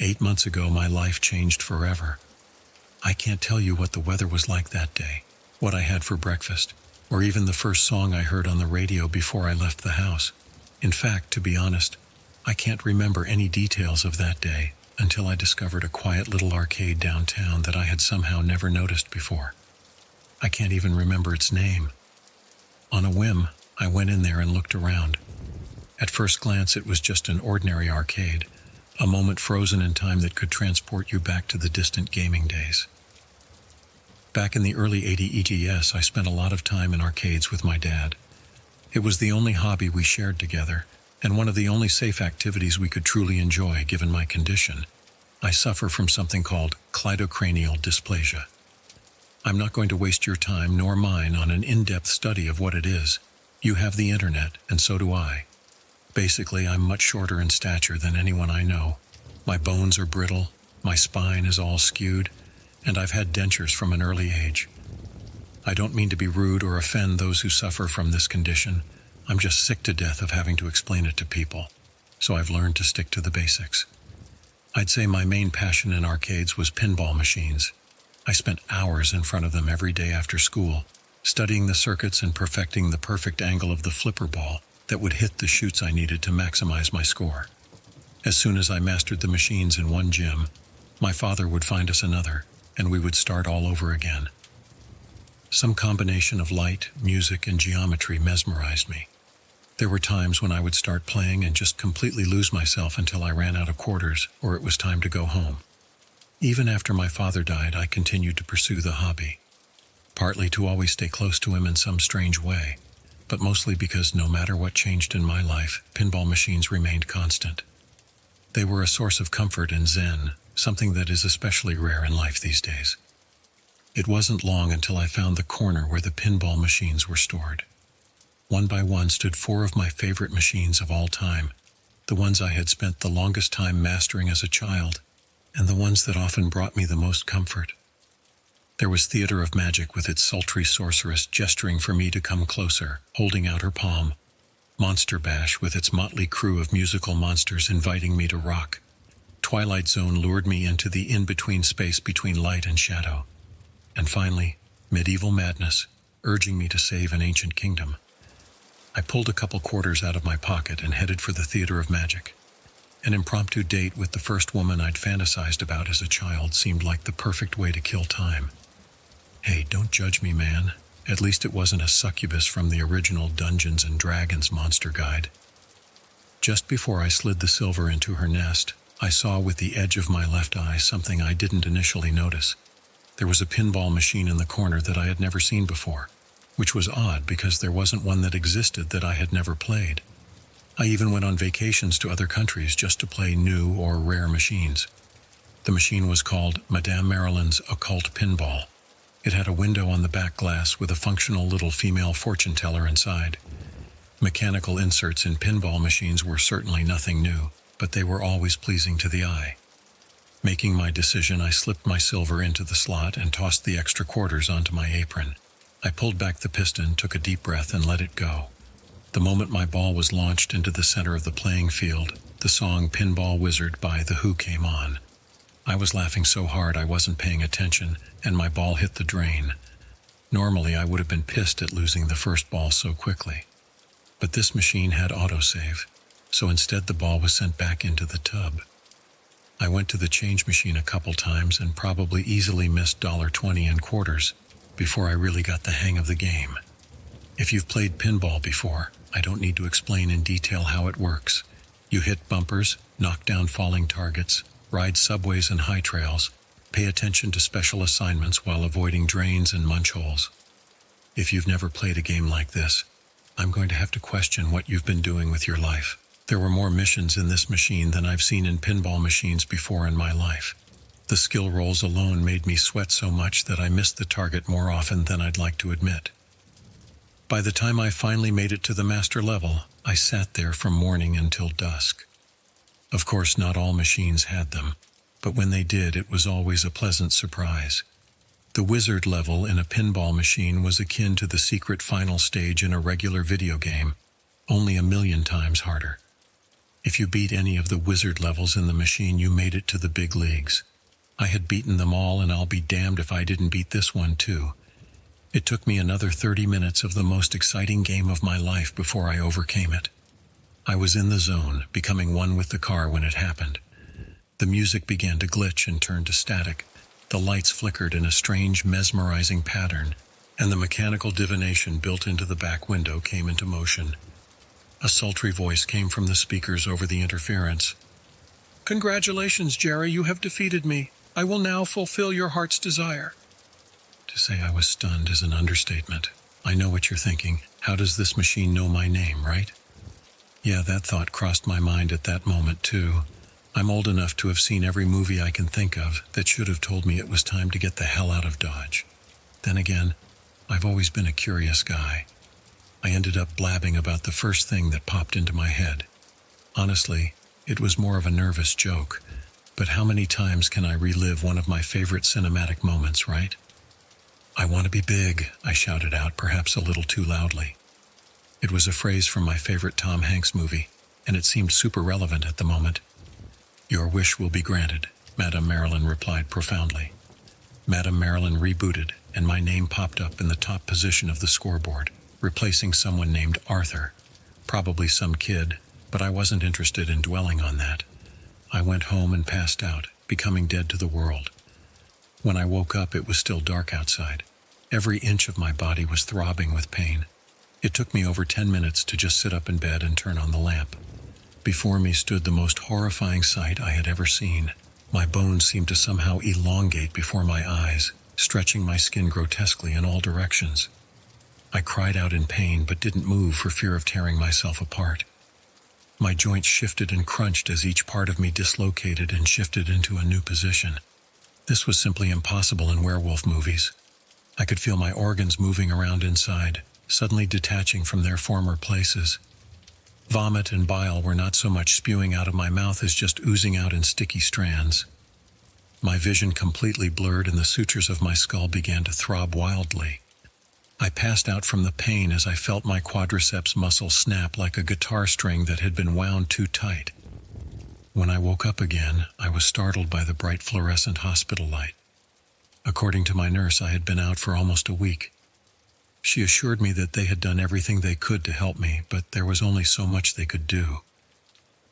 8 months ago, my life changed forever. I can't tell you what the weather was like that day, what I had for breakfast, or even the first song I heard on the radio before I left the house. In fact, to be honest, I can't remember any details of that day until I discovered a quiet little arcade downtown that I had somehow never noticed before. I can't even remember its name. On a whim, I went in there and looked around. At first glance, it was just an ordinary arcade, a moment frozen in time that could transport you back to the distant gaming days. Back in the early 80s EGS, I spent a lot of time in arcades with my dad. It was the only hobby we shared together, and one of the only safe activities we could truly enjoy given my condition. I suffer from something called cleidocranial dysplasia. I'm not going to waste your time nor mine on an in-depth study of what it is. You have the internet, and so do I. Basically, I'm much shorter in stature than anyone I know. My bones are brittle, my spine is all skewed, and I've had dentures from an early age. I don't mean to be rude or offend those who suffer from this condition. I'm just sick to death of having to explain it to people, so I've learned to stick to the basics. I'd say my main passion in arcades was pinball machines. I spent hours in front of them every day after school, studying the circuits and perfecting the perfect angle of the flipper ball that would hit the chutes I needed to maximize my score. As soon as I mastered the machines in one gym, my father would find us another, and we would start all over again. Some combination of light, music, and geometry mesmerized me. There were times when I would start playing and just completely lose myself until I ran out of quarters or it was time to go home. Even after my father died, I continued to pursue the hobby, partly to always stay close to him in some strange way, but mostly because no matter what changed in my life, pinball machines remained constant. They were a source of comfort and zen, something that is especially rare in life these days. It wasn't long until I found the corner where the pinball machines were stored. One by one stood 4 of my favorite machines of all time, the ones I had spent the longest time mastering as a child, and the ones that often brought me the most comfort. There was Theater of Magic with its sultry sorceress gesturing for me to come closer, holding out her palm. Monster Bash with its motley crew of musical monsters inviting me to rock. Twilight Zone lured me into the in-between space between light and shadow. And finally, Medieval Madness, urging me to save an ancient kingdom. I pulled a couple quarters out of my pocket and headed for the Theater of Magic. An impromptu date with the first woman I'd fantasized about as a child seemed like the perfect way to kill time. Hey, don't judge me, man. At least it wasn't a succubus from the original Dungeons & Dragons monster guide. Just before I slid the silver into her nest, I saw with the edge of my left eye something I didn't initially notice. There was a pinball machine in the corner that I had never seen before, which was odd because there wasn't one that existed that I had never played. I even went on vacations to other countries just to play new or rare machines. The machine was called Madame Marilyn's Occult Pinball. It had a window on the back glass with a functional little female fortune teller inside. Mechanical inserts in pinball machines were certainly nothing new, but they were always pleasing to the eye. Making my decision, I slipped my silver into the slot and tossed the extra quarters onto my apron. I pulled back the piston, took a deep breath, and let it go. The moment my ball was launched into the center of the playing field, the song Pinball Wizard by The Who came on. I was laughing so hard I wasn't paying attention, and my ball hit the drain. Normally, I would have been pissed at losing the first ball so quickly. But this machine had autosave, so instead the ball was sent back into the tub. I went to the change machine a couple times and probably easily missed $1.20 in quarters before I really got the hang of the game. If you've played pinball before, I don't need to explain in detail how it works. You hit bumpers, knock down falling targets, ride subways and high trails, pay attention to special assignments while avoiding drains and munch holes. If you've never played a game like this, I'm going to have to question what you've been doing with your life. There were more missions in this machine than I've seen in pinball machines before in my life. The skill rolls alone made me sweat so much that I missed the target more often than I'd like to admit. By the time I finally made it to the master level, I sat there from morning until dusk. Of course, not all machines had them, but when they did, it was always a pleasant surprise. The wizard level in a pinball machine was akin to the secret final stage in a regular video game, only 1,000,000 times harder. If you beat any of the wizard levels in the machine, you made it to the big leagues. I had beaten them all, and I'll be damned if I didn't beat this one too. It took me another 30 minutes of the most exciting game of my life before I overcame it. I was in the zone, becoming one with the car when it happened. The music began to glitch and turn to static. The lights flickered in a strange, mesmerizing pattern, and the mechanical divination built into the back window came into motion. A sultry voice came from the speakers over the interference. "Congratulations, Jerry, you have defeated me. I will now fulfill your heart's desire." To say I was stunned is an understatement. I know what you're thinking. How does this machine know my name, right? Yeah, that thought crossed my mind at that moment, too. I'm old enough to have seen every movie I can think of that should have told me it was time to get the hell out of Dodge. Then again, I've always been a curious guy. I ended up blabbing about the first thing that popped into my head. Honestly, it was more of a nervous joke, but how many times can I relive one of my favorite cinematic moments, right? "I want to be big," I shouted out, perhaps a little too loudly. It was a phrase from my favorite Tom Hanks movie, and it seemed super relevant at the moment. "Your wish will be granted," Madame Marilyn replied profoundly. Madame Marilyn rebooted, and my name popped up in the top position of the scoreboard, replacing someone named Arthur. Probably some kid, but I wasn't interested in dwelling on that. I went home and passed out, becoming dead to the world. When I woke up, it was still dark outside. Every inch of my body was throbbing with pain. It took me over 10 minutes to just sit up in bed and turn on the lamp. Before me stood the most horrifying sight I had ever seen. My bones seemed to somehow elongate before my eyes, stretching my skin grotesquely in all directions. I cried out in pain but didn't move for fear of tearing myself apart. My joints shifted and crunched as each part of me dislocated and shifted into a new position. This was simply impossible in werewolf movies. I could feel my organs moving around inside, suddenly detaching from their former places. Vomit and bile were not so much spewing out of my mouth as just oozing out in sticky strands. My vision completely blurred and the sutures of my skull began to throb wildly. I passed out from the pain as I felt my quadriceps muscle snap like a guitar string that had been wound too tight. When I woke up again, I was startled by the bright fluorescent hospital light. According to my nurse, I had been out for almost a week. She assured me that they had done everything they could to help me, but there was only so much they could do.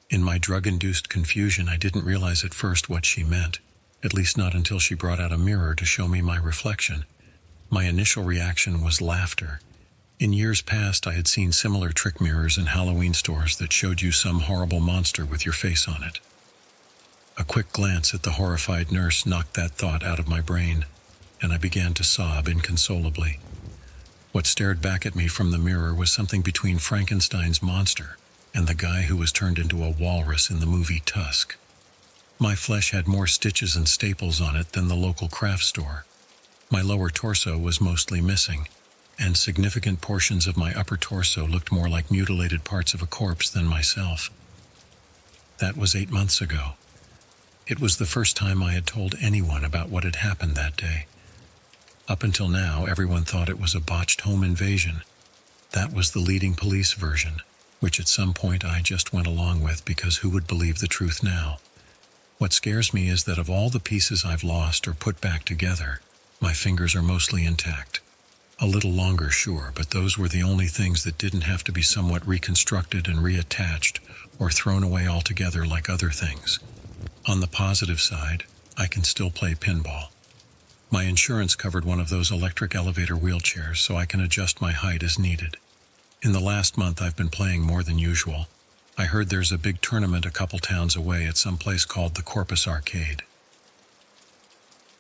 In my drug-induced confusion, I didn't realize at first what she meant, at least not until she brought out a mirror to show me my reflection. My initial reaction was laughter. In years past, I had seen similar trick mirrors in Halloween stores that showed you some horrible monster with your face on it. A quick glance at the horrified nurse knocked that thought out of my brain, and I began to sob inconsolably. What stared back at me from the mirror was something between Frankenstein's monster and the guy who was turned into a walrus in the movie Tusk. My flesh had more stitches and staples on it than the local craft store. My lower torso was mostly missing, and significant portions of my upper torso looked more like mutilated parts of a corpse than myself. That was 8 months ago. It was the first time I had told anyone about what had happened that day. Up until now, everyone thought it was a botched home invasion. That was the leading police version, which at some point I just went along with because who would believe the truth now? What scares me is that of all the pieces I've lost or put back together, my fingers are mostly intact. A little longer, sure, but those were the only things that didn't have to be somewhat reconstructed and reattached or thrown away altogether like other things. On the positive side, I can still play pinball. My insurance covered one of those electric elevator wheelchairs, so I can adjust my height as needed. In the last month, I've been playing more than usual. I heard there's a big tournament a couple towns away at some place called the Corpus Arcade.